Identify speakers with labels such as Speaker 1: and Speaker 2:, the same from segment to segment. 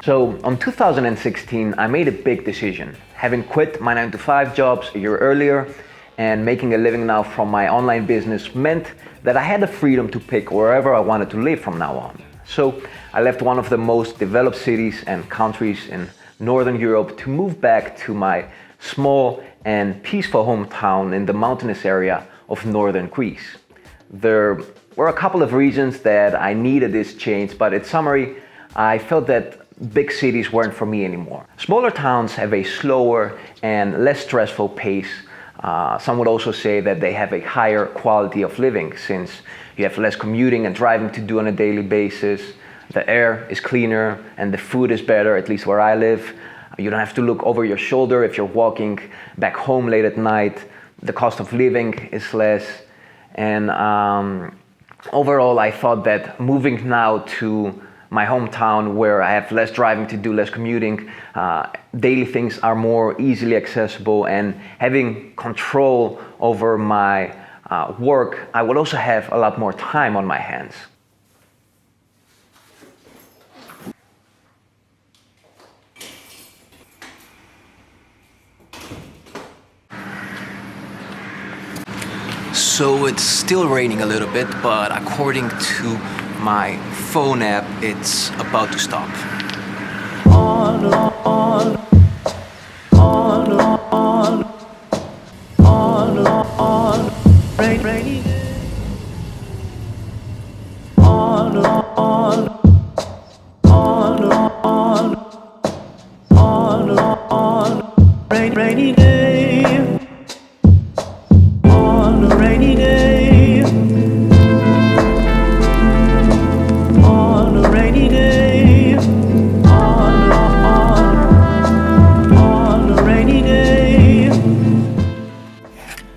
Speaker 1: So in 2016, I made a big decision. Having quit my 9-to-5 jobs a year earlier and making a living now from my online business meant that I had the freedom to pick wherever I wanted to live from now on. So I left one of the most developed cities and countries in Northern Europe to move back to my small and peaceful hometown in the mountainous area of northern Greece. There were a couple of reasons that I needed this change, but in summary, I felt that big cities weren't for me anymore. Smaller towns have a slower and less stressful pace. Some would also say that they have a higher quality of living since you have less commuting and driving to do on a daily basis. The air is cleaner and the food is better, at least where I live. You don't have to look over your shoulder if you're walking back home late at night. The cost of living is less. And overall, I thought that moving now to my hometown where I have less driving to do, less commuting, daily things are more easily accessible, and having control over my work, I will also have a lot more time on my hands. So it's still raining a little bit, but according to my phone app, it's about to stop.
Speaker 2: Rainy day. Rainy day. On a rainy day. On a rainy day. On a rainy day.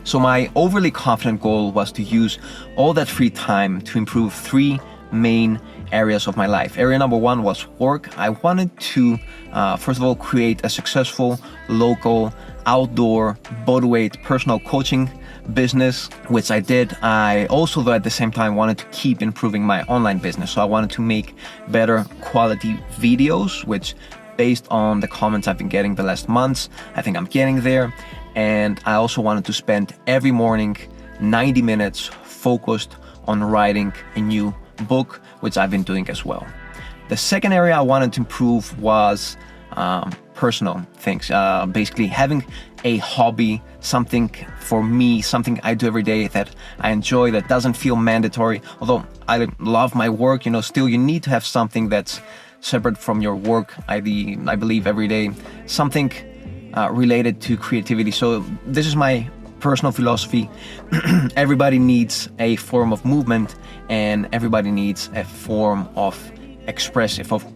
Speaker 1: So my overly confident goal was to use all that free time to improve three main areas of my life. Area number one was work. I wanted to, first of all, create a successful local outdoor bodyweight personal coaching business, which I did. I also, though, at the same time wanted to keep improving my online business. So I wanted to make better quality videos, which based on the comments I've been getting the last months, I think I'm getting there. And I also wanted to spend every morning 90 minutes focused on writing a new book, which I've been doing as well. The second area I wanted to improve was personal things, basically having a hobby, something for me, something I do every day that I enjoy, that doesn't feel mandatory. Although I love my work, still you need to have something that's separate from your work. I believe every day, something related to creativity. So this is my personal philosophy. Everybody needs a form of movement, and everybody needs a form of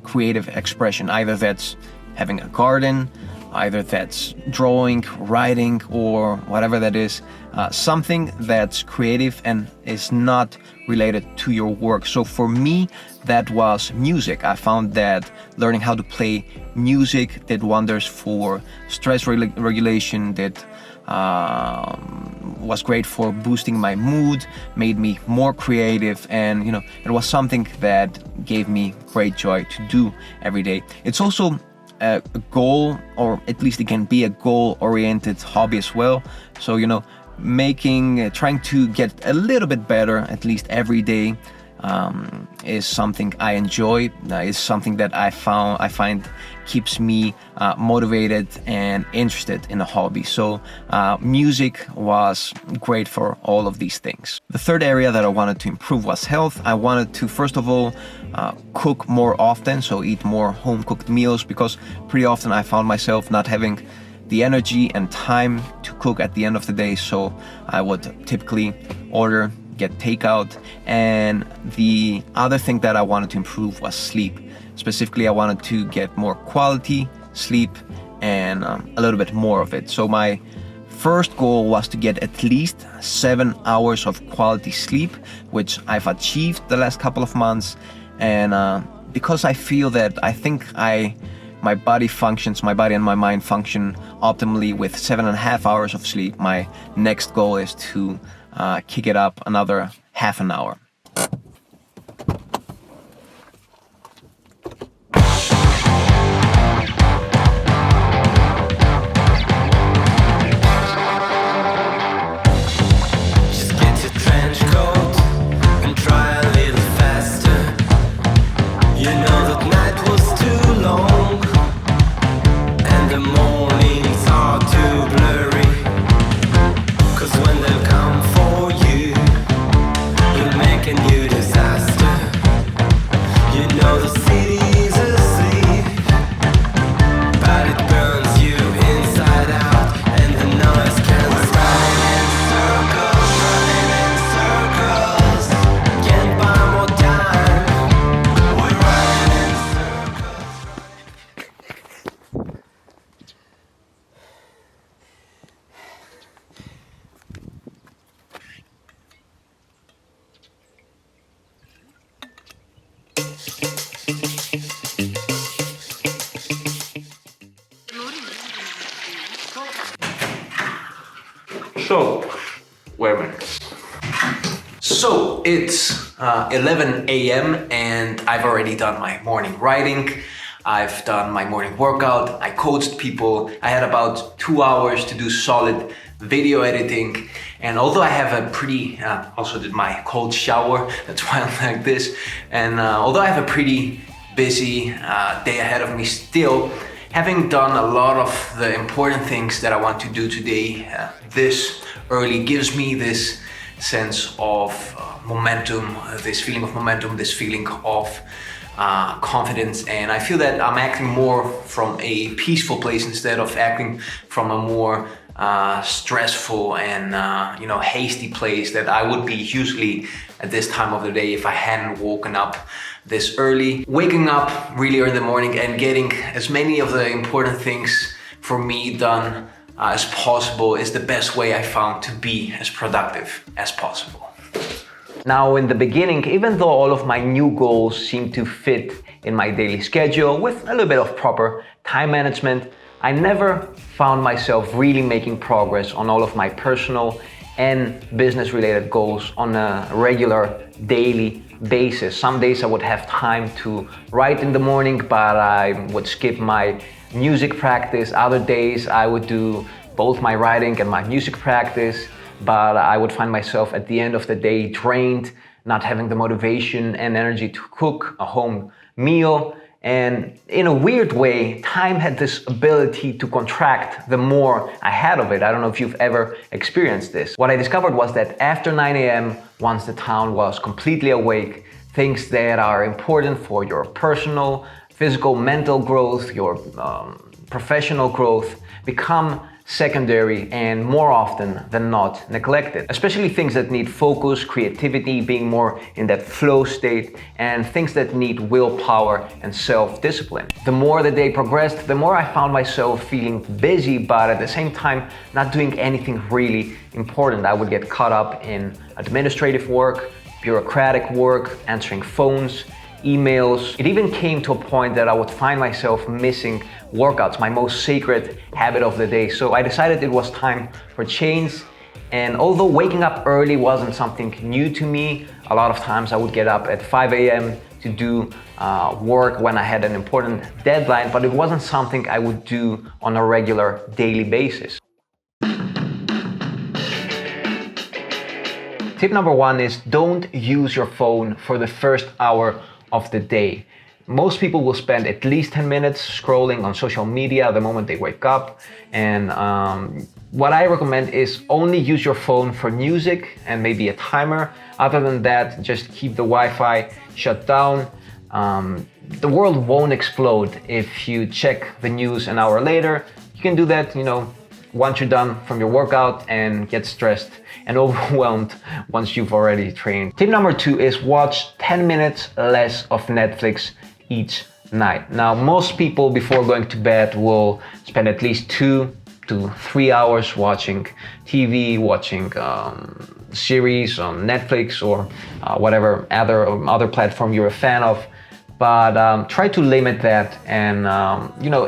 Speaker 1: creative expression. Either that's having a garden, either that's drawing, writing, or whatever that is, something that's creative and is not related to your work. So for me, that was music. I found that learning how to play music did wonders for stress regulation, that was great for boosting my mood, made me more creative, and it was something that gave me great joy to do every day. It's also a goal, or at least it can be a goal-oriented hobby as well. So trying to get a little bit better at least every day is something I enjoy. Is something that I find keeps me motivated and interested in a hobby. So music was great for all of these things. The third area that I wanted to improve was health. I wanted to, first of all, cook more often, so eat more home-cooked meals, because pretty often I found myself not having the energy and time to cook at the end of the day. So I would typically get takeout. And the other thing that I wanted to improve was sleep. Specifically, I wanted to get more quality sleep and a little bit more of it. So my first goal was to get at least 7 hours of quality sleep, which I've achieved the last couple of months. And because I feel that my body and my mind function optimally with 7.5 hours of sleep, my next goal is to kick it up another half an hour.
Speaker 3: the mornings are too blurry. 'Cause when they come for you, you'll make a new disaster. You know the city's asleep, but it burns you inside out, and the noise can run in circles. Can't buy more time. We're running in circles.
Speaker 1: So, wait a minute. So it's 11 a.m. and I've already done my morning writing. I've done my morning workout. I coached people. I had about 2 hours to do solid video editing. And although I have a pretty, also did my cold shower, that's why I'm like this. And although I have a pretty busy day ahead of me still, having done a lot of the important things that I want to do today this early gives me this sense of momentum, this feeling of momentum, this feeling of confidence, and I feel that I'm acting more from a peaceful place instead of acting from a more stressful and hasty place that I would be usually at this time of the day if I hadn't woken up this early. Waking up really early in the morning and getting as many of the important things for me done as possible is the best way I found to be as productive as possible. Now, in the beginning, even though all of my new goals seem to fit in my daily schedule with a little bit of proper time management, I never found myself really making progress on all of my personal and business related goals on a regular daily basis. Some days I would have time to write in the morning, but I would skip my music practice. Other days I would do both my writing and my music practice, but I would find myself at the end of the day drained, not having the motivation and energy to cook a home meal. And in a weird way, time had this ability to contract the more I had of it. I don't know if you've ever experienced this. What I discovered was that after 9 a.m., once the town was completely awake, things that are important for your personal, physical, mental growth, your professional growth become secondary and more often than not neglected. Especially things that need focus, creativity, being more in that flow state, and things that need willpower and self-discipline. The more the day progressed, the more I found myself feeling busy, but at the same time not doing anything really important. I would get caught up in administrative work, bureaucratic work, answering phones, emails. It even came to a point that I would find myself missing workouts, my most sacred habit of the day. So I decided it was time for change. And although waking up early wasn't something new to me, a lot of times I would get up at 5 a.m. to do work when I had an important deadline, but it wasn't something I would do on a regular daily basis. Tip number one is don't use your phone for the first hour of the day. Most people will spend at least 10 minutes scrolling on social media the moment they wake up. And what I recommend is only use your phone for music and maybe a timer. Other than that, just keep the Wi-Fi shut down. The world won't explode if you check the news an hour later. You can do that, once you're done from your workout and get stressed and overwhelmed once you've already trained. Tip number two is watch 10 minutes less of Netflix each night. Now, most people before going to bed will spend at least 2 to 3 hours watching TV, watching series on Netflix or whatever other platform you're a fan of. But try to limit that, and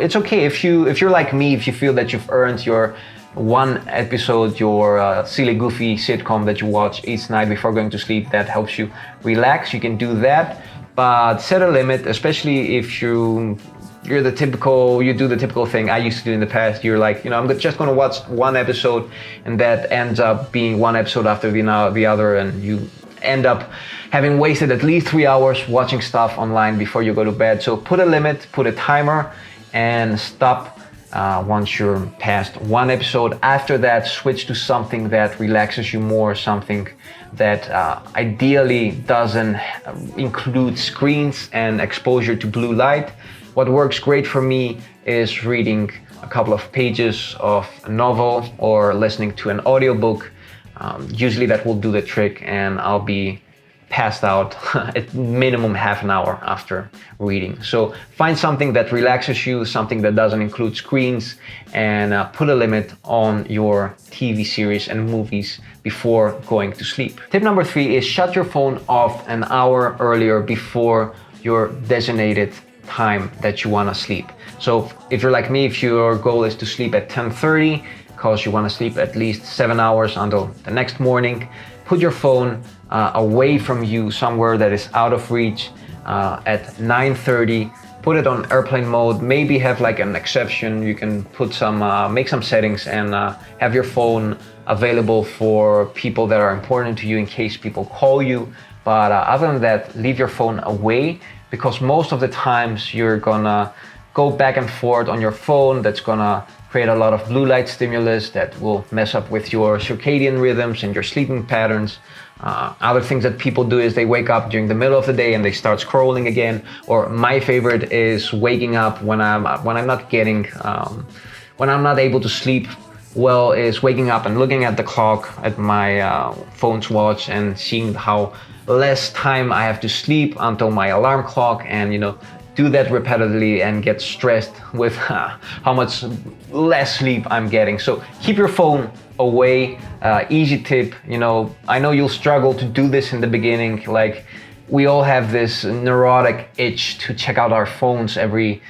Speaker 1: it's okay if you're like me, if you feel that you've earned your one episode, your silly goofy sitcom that you watch each night before going to sleep, that helps you relax, you can do that. But set a limit, especially if you do the typical thing I used to do in the past. You're like, I'm just going to watch one episode, and that ends up being one episode after the other, and you end up having wasted at least 3 hours watching stuff online before you go to bed. So put a limit, put a timer, and stop once you're past one episode. After that, switch to something that relaxes you more, something that ideally doesn't include screens and exposure to blue light. What works great for me is reading a couple of pages of a novel or listening to an audiobook. Usually that will do the trick, and I'll be passed out at minimum half an hour after reading. So find something that relaxes you, something that doesn't include screens, and put a limit on your TV series and movies before going to sleep. Tip number 3 is shut your phone off an hour earlier before your designated time that you want to sleep. So if you're like me, if your goal is to sleep at 10:30 because you want to sleep at least 7 hours until the next morning, put your phone away from you, somewhere that is out of reach at 9:30. Put it on airplane mode. Maybe have like an exception. You can put some, make some settings and have your phone available for people that are important to you in case people call you. But other than that, leave your phone away, because most of the times you're gonna go back and forth on your phone. That's gonna create a lot of blue light stimulus that will mess up with your circadian rhythms and your sleeping patterns. Other things that people do is they wake up during the middle of the day and they start scrolling again. Or my favorite is waking up when I'm not able to sleep well, is waking up and looking at the clock at my phone's watch and seeing how less time I have to sleep until my alarm clock, and do that repetitively and get stressed with how much less sleep I'm getting. So keep your phone away. Easy tip, I know you'll struggle to do this in the beginning. Like, we all have this neurotic itch to check out our phones every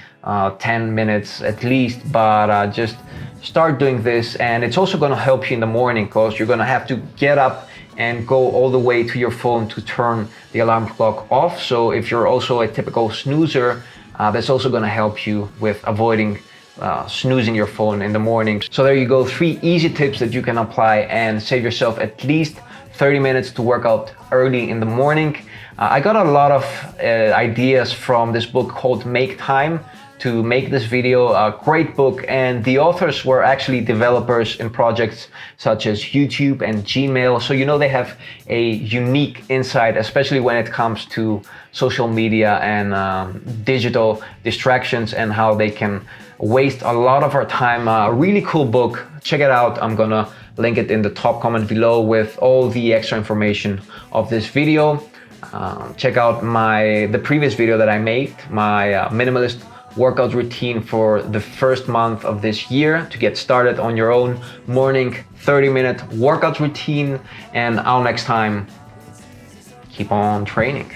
Speaker 1: 10 minutes at least, but just start doing this. And it's also going to help you in the morning, because you're going to have to get up and go all the way to your phone to turn the alarm clock off. So if you're also a typical snoozer, that's also going to help you with avoiding snoozing your phone in the morning. So there you go, 3 easy tips that you can apply and save yourself at least 30 minutes to work out early in the morning. I got a lot of ideas from this book called Make Time to make this video. A great book, and the authors were actually developers in projects such as YouTube and Gmail. So they have a unique insight, especially when it comes to social media and digital distractions, and how they can waste a lot of our time. A really cool book. Check it out. I'm gonna link it in the top comment below with all the extra information of this video. Check out the previous video that I made, my minimalist workout routine for the first month of this year, to get started on your own morning 30-minute workout routine. And until next time, keep on training.